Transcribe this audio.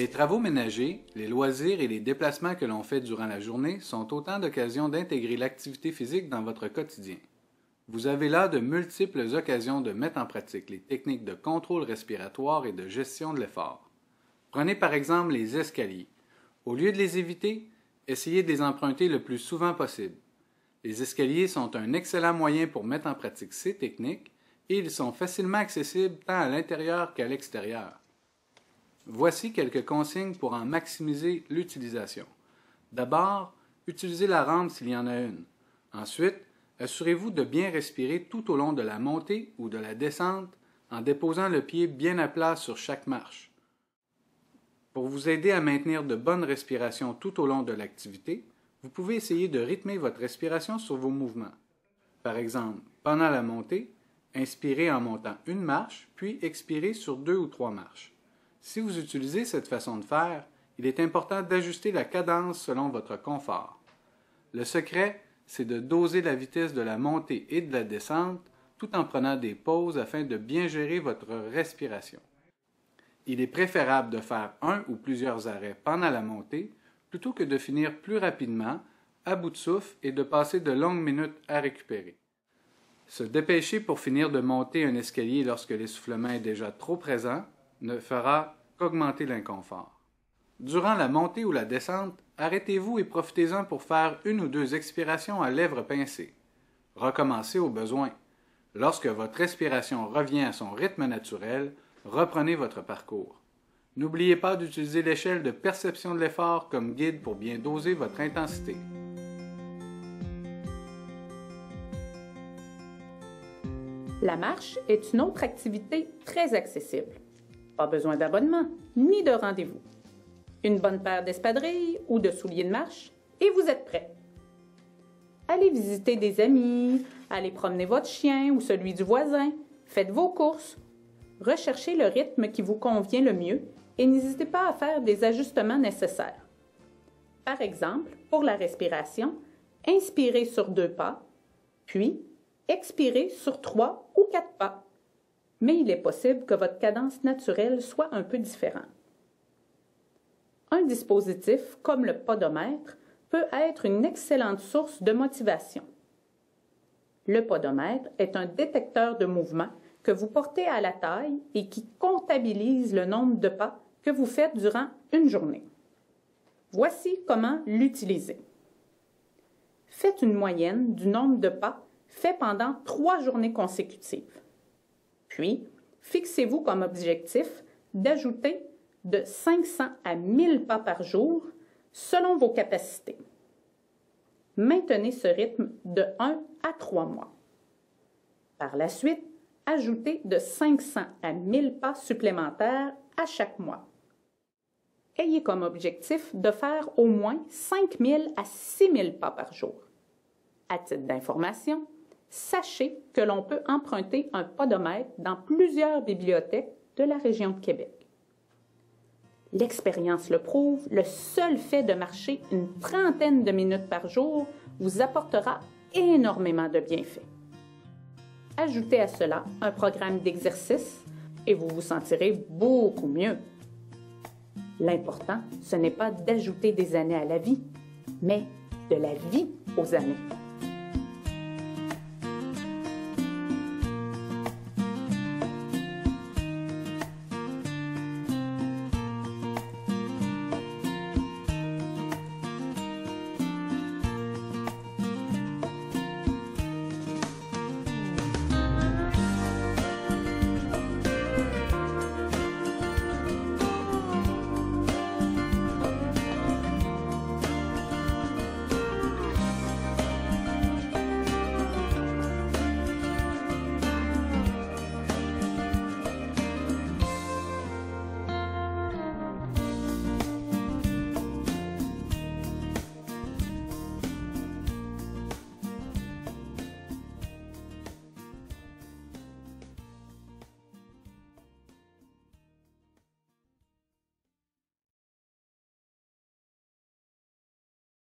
Les travaux ménagers, les loisirs et les déplacements que l'on fait durant la journée sont autant d'occasions d'intégrer l'activité physique dans votre quotidien. Vous avez là de multiples occasions de mettre en pratique les techniques de contrôle respiratoire et de gestion de l'effort. Prenez par exemple les escaliers. Au lieu de les éviter, essayez de les emprunter le plus souvent possible. Les escaliers sont un excellent moyen pour mettre en pratique ces techniques et ils sont facilement accessibles tant à l'intérieur qu'à l'extérieur. Voici quelques consignes pour en maximiser l'utilisation. D'abord, utilisez la rampe s'il y en a une. Ensuite, assurez-vous de bien respirer tout au long de la montée ou de la descente en déposant le pied bien à plat sur chaque marche. Pour vous aider à maintenir de bonnes respirations tout au long de l'activité, vous pouvez essayer de rythmer votre respiration sur vos mouvements. Par exemple, pendant la montée, inspirez en montant une marche, puis expirez sur 2 ou 3 marches. Si vous utilisez cette façon de faire, il est important d'ajuster la cadence selon votre confort. Le secret, c'est de doser la vitesse de la montée et de la descente tout en prenant des pauses afin de bien gérer votre respiration. Il est préférable de faire un ou plusieurs arrêts pendant la montée plutôt que de finir plus rapidement, à bout de souffle et de passer de longues minutes à récupérer. Se dépêcher pour finir de monter un escalier lorsque l'essoufflement est déjà trop présent ne fera qu'augmenter l'inconfort. Durant la montée ou la descente, arrêtez-vous et profitez-en pour faire 1 ou 2 expirations à lèvres pincées. Recommencez au besoin. Lorsque votre respiration revient à son rythme naturel, reprenez votre parcours. N'oubliez pas d'utiliser l'échelle de perception de l'effort comme guide pour bien doser votre intensité. La marche est une autre activité très accessible. Pas besoin d'abonnement ni de rendez-vous. Une bonne paire d'espadrilles ou de souliers de marche et vous êtes prêt. Allez visiter des amis, allez promener votre chien ou celui du voisin, faites vos courses. Recherchez le rythme qui vous convient le mieux et n'hésitez pas à faire des ajustements nécessaires. Par exemple, pour la respiration, inspirez sur 2 pas, puis expirez sur 3 ou 4 pas. Mais il est possible que votre cadence naturelle soit un peu différente. Un dispositif comme le podomètre peut être une excellente source de motivation. Le podomètre est un détecteur de mouvement que vous portez à la taille et qui comptabilise le nombre de pas que vous faites durant une journée. Voici comment l'utiliser. Faites une moyenne du nombre de pas faits pendant 3 journées consécutives. Puis, fixez-vous comme objectif d'ajouter de 500 à 1000 pas par jour selon vos capacités. Maintenez ce rythme de 1 à 3 mois. Par la suite, ajoutez de 500 à 1000 pas supplémentaires à chaque mois. Ayez comme objectif de faire au moins 5000 à 6000 pas par jour. À titre d'information, sachez que l'on peut emprunter un podomètre dans plusieurs bibliothèques de la région de Québec. L'expérience le prouve, le seul fait de marcher une trentaine de minutes par jour vous apportera énormément de bienfaits. Ajoutez à cela un programme d'exercice et vous vous sentirez beaucoup mieux. L'important, ce n'est pas d'ajouter des années à la vie, mais de la vie aux années.